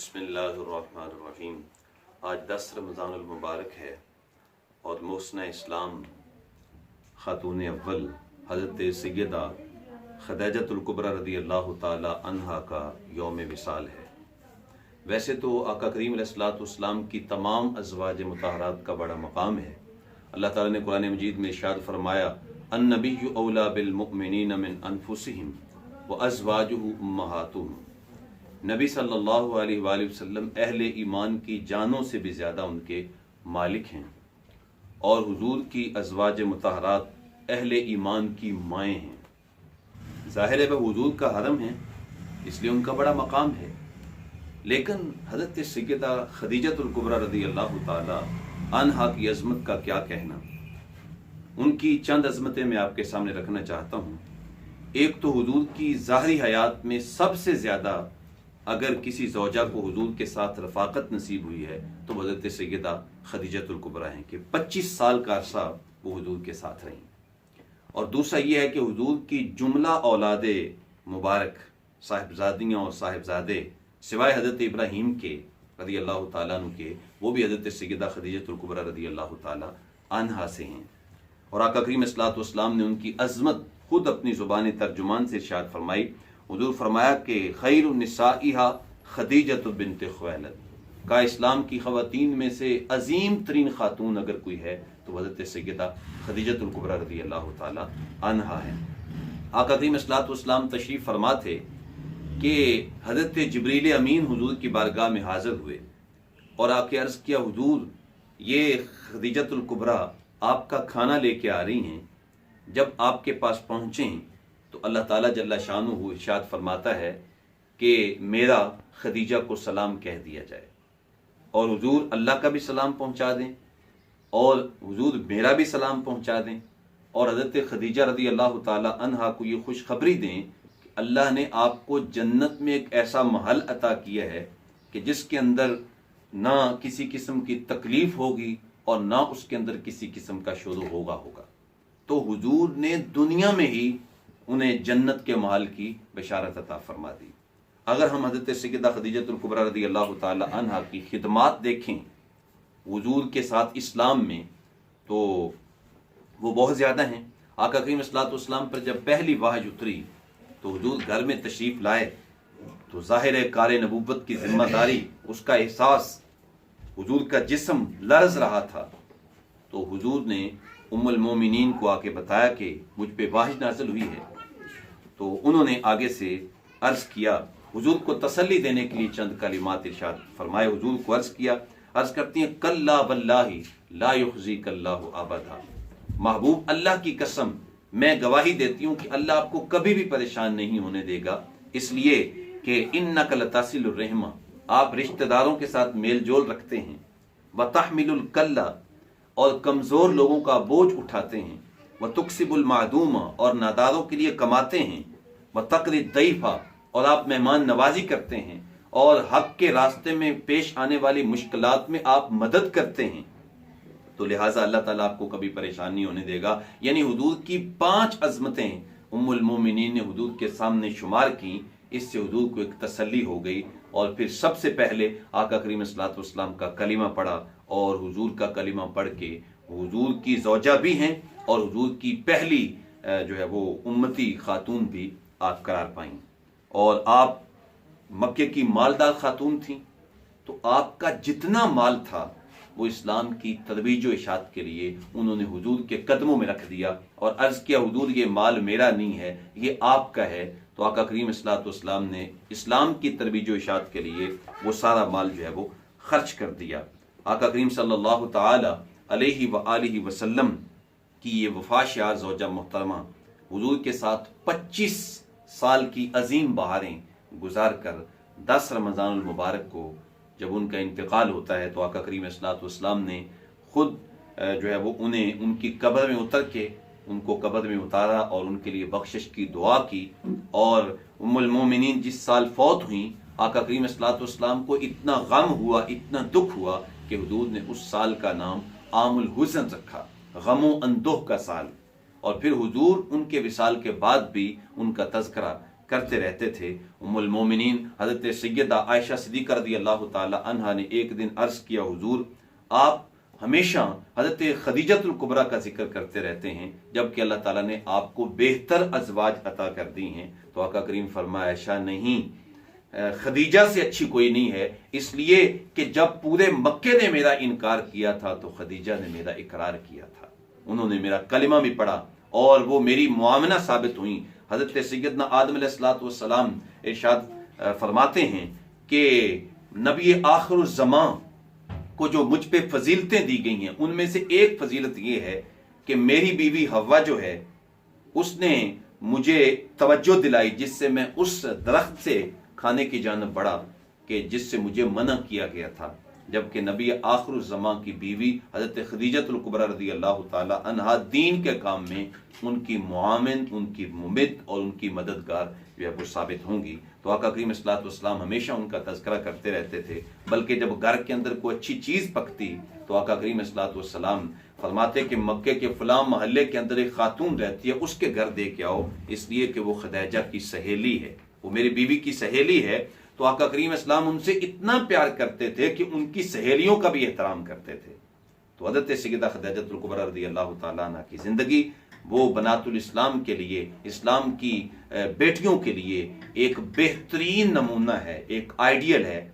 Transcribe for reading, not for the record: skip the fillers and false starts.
बिस्मिल्लाहिर्रहमानिर्रहीम। आज 10 रमज़ानुल मुबारक है और मोहसिना इस्लाम खातून अव्वल हज़रत सैयदा खदीजतुल कुबरा रदी अल्लाह ताला anha का यौम विसाल है। वैसे तो आका करीम अलैहिस्सलाम की तमाम अज़वाज मुतहरात का बड़ा मकाम है। अल्लाह ताला ने कुरान मजीद में इरशाद फरमाया, अन्नबिय्यु औला बिल मुमिनीन मिन अनफुसिहिम व अज़वाजुहु उम्महातुहुम। नबी सल्लल्लाहु अलैहि वसल्लम अहले ईमान की जानों से भी ज़्यादा उनके मालिक हैं और हुजूर की अज़वाज मुतहरात अहले ईमान की माएँ हैं। ज़ाहिर है वह हुजूर का हरम है, इसलिए उनका बड़ा मकाम है। लेकिन हज़रत सैयदा खदीजतुल कुबरा रदी अल्लाह ताला anha की अज़मत का क्या कहना। उनकी चंद अज़मतें मैं आपके सामने रखना चाहता हूँ। एक तो हुजूर की ज़ाहरी हयात में सबसे ज़्यादा अगर किसी ज़ौजा को हुजूर के साथ रफ़ाकत नसीब हुई है तो हज़रत सैयदा खदीजतुल कुबरा हैं कि 25 साल का अरसा वो हुजूर के साथ रहीं। और दूसरा ये है कि हुजूर की जुमला औलादे मुबारक साहिबजादियाँ और साहिबजादे सिवाय हज़रत इब्राहीम के रदी अल्लाह ताला अन्हु के, वो भी हज़रत सैयदा खदीजतुल कुबरा रदी अल्लाह ताला anha से हैं। और आका करीम अलैहिस्सलाम ने उनकी अज़मत खुद अपनी ज़ुबान तर्जुमान से इरशाद फरमाई। हुजूर फरमाया कि खैरुन निसाइहा खदीजतु बिन्त खुवैलिद का इस्लाम की ख़वातीन में से अजीम तरीन खातून अगर कोई है तो हज़रत सैयदा खदीजतुल कुबरा रदी अल्लाह ताला anha है। आका करीम अलैहिस्सलाम तशरीफ़ फरमा थे कि हज़रत जिब्रील अमीन हुजूर की बारगाह में हाज़िर हुए और आके अर्ज़ किया, हुजूर ये खदीजतुल कुबरा आपका खाना लेके आ रही हैं। जब आपके पास पहुँचें तो अल्लाह ताला जल्ला शानुहु इरशाद फरमाता है कि मेरा खदीजा को सलाम कह दिया जाए और हुजूर अल्लाह का भी सलाम पहुँचा दें और हुजूर मेरा भी सलाम पहुँचा दें और हज़रत खदीजा रदी अल्लाह ताला anha को ये खुशखबरी दें कि अल्लाह ने आपको जन्नत में एक ऐसा महल अता किया है कि जिसके अंदर ना किसी किस्म की तकलीफ होगी और ना उसके अंदर किसी किस्म का शुरू होगा। तो हुजूर ने दुनिया में ही उन्हें जन्नत के महल की बशारत अता फरमा दी। अगर हम हज़रत सैयदा खदीजतुल कुबरा रदी अल्लाह ताला anha की खिदमात देखें हुजूर के साथ इस्लाम में तो वो बहुत ज़्यादा हैं। आका करीम अलैहिस्सलाम पर जब पहली वाहय उतरी तो हुजूर घर में तशरीफ़ लाए तो ज़ाहिर है कार नबूवत की जिम्मेदारी, उसका एहसास, हुजूर का जिस्म लर्ज़ रहा था। तो हुजूर ने उम्मुल मोमिनीन को आके बताया कि मुझ पे वाहय नाज़िल हुई है। तो उन्होंने आगे से अर्ज़ किया, हुजूर को तसल्ली देने के लिए चंद कलिमात इरशाद फरमाए। हुजूर को अर्ज़ किया, अर्ज़ करती हैं, कल्ला वल्लाहि ला युख़ज़ीकल्लाहु अबदा। महबूब अल्लाह की कसम मैं गवाही देती हूँ कि अल्लाह आपको कभी भी परेशान नहीं होने देगा, इसलिए कि इन्नका लतासिलुर रहमा, आप रिश्तेदारों के साथ मेल जोल रखते हैं, व तहमिलुल कल्ला, और कमज़ोर लोगों का बोझ उठाते हैं, व तुक्सिबुल मादूमा, और नादारों के लिए कमाते हैं, व तकरी दैफा, और आप मेहमान नवाजी करते हैं, और हक के रास्ते में पेश आने वाली मुश्किलात में आप मदद करते हैं। तो लिहाजा अल्लाह ताला आपको कभी परेशान नहीं होने देगा। यानी हुजूर की 5 अज़मतें उम्मुल मोमिनीन ने हुजूर के सामने शुमार की। इससे हुजूर को एक तसल्ली हो गई और फिर सबसे पहले आका करीम अलैहिस्सलाम का कलीमा पढ़ा और हुजूर का कलीमा पढ़ के हुजूर की ज़ौजा भी हैं और हुजूर की पहली जो है वो उम्मती खातून भी आप करार पाईं। और आप मक्के की मालदार खातून थीं, तो आपका जितना माल था वो इस्लाम की तदबीज व इशात के लिए उन्होंने हुजूर के कदमों में रख दिया और अर्ज़ किया, हुजूर ये माल मेरा नहीं है, ये आपका है। तो आका करीम अलैहिस्सलाम ने इस्लाम की तरबीज व इशात के लिए वो सारा माल जो है वो खर्च कर दिया। आका करीम सल्लल्लाहु ताला अलैहि व आलिहि वसल्लम की ये वफा शार ज़ौजा मोहतरमा हुजूर के साथ 25 साल की अजीम बहारें गुजार कर 10 रमज़ानुल मुबारक को जब उनका इंतकाल होता है तो आका करीम अलैहिस्सलाम ने खुद जो है वो उन्हें उनकी कब्र में उतर के उनको कब्र में उतारा और उनके लिए बख्शिश की दुआ की। और उम्मुल मोमिनीन जिस साल फौत हुई, आका करीम अलैहिस्सलाम को इतना गम हुआ, इतना दुख हुआ कि हुजूर ने उस साल का नाम आमुल हुज़न रखा, गमो अंदोह का साल। और फिर हुजूर उनके विसाल के बाद भी उनका तज़किरा करते रहते थे। उम्मुल मोमिनीन हज़रत सैयदा आयशा सिद्दीक़ा रज़ी अल्लाह ताला अन्हा ने एक दिन अर्ज़ किया, हुजूर आप हमेशा हज़रत खदीजतुल कुबरा का जिक्र करते रहते हैं, जबकि अल्लाह ताला ने आपको बेहतर अज़वाज अता कर दी हैं। तो आका करीम फरमाया, आयशा नहीं, खदीजा से अच्छी कोई नहीं है, इसलिए कि जब पूरे मक्के ने मेरा इनकार किया था तो खदीजा ने मेरा इकरार किया था, उन्होंने मेरा कलिमा भी पढ़ा और वो मेरी मुआमना साबित हुई। हज़रत सैयदना आदम अलैहिस्सलाम इरशाद फरमाते हैं कि नबी आखिरुज़्ज़मां को जो मुझ पे फजीलतें दी गई हैं, उनमें से एक फजीलत ये है कि मेरी बीवी हव्वा जो है उसने मुझे तवज्जो दिलाई, जिससे मैं उस दरख्त से खाने की जानब बढ़ा कि जिससे मुझे मना किया गया था। जबकि नबी आखिरुज़्ज़मां की बीवी हज़रत खदीजतुल कुबरा रज़ी अल्लाह ताला अन्हा दीन के काम में उनकी मुआमिन, उनकी मुमिद और उनकी मददगार जो है वो साबित होंगी। तो आका करीम सल्लल्लाहु अलैहि वसल्लम हमेशा उनका तज़किरा करते रहते थे, बल्कि जब घर के अंदर कोई अच्छी चीज़ पकती तो आका करीम सल्लल्लाहु अलैहि वसल्लम फरमाते कि मक्के के फलां महल्ले के अंदर एक खातून रहती है, उसके घर दे के आओ, इसलिए कि वो खदीजा की सहेली है, वो मेरी बीवी की सहेली है। तो आका करीम इस्लाम उनसे इतना प्यार करते थे कि उनकी सहेलियों का भी एहतराम करते थे। तो हज़रत सैयदा खदीजतुल कुबरा रज़ी अल्लाह ताला अन्हा की ज़िंदगी वो बनातुल इस्लाम के लिए, इस्लाम की बेटियों के लिए एक बेहतरीन नमूना है, एक आइडियल है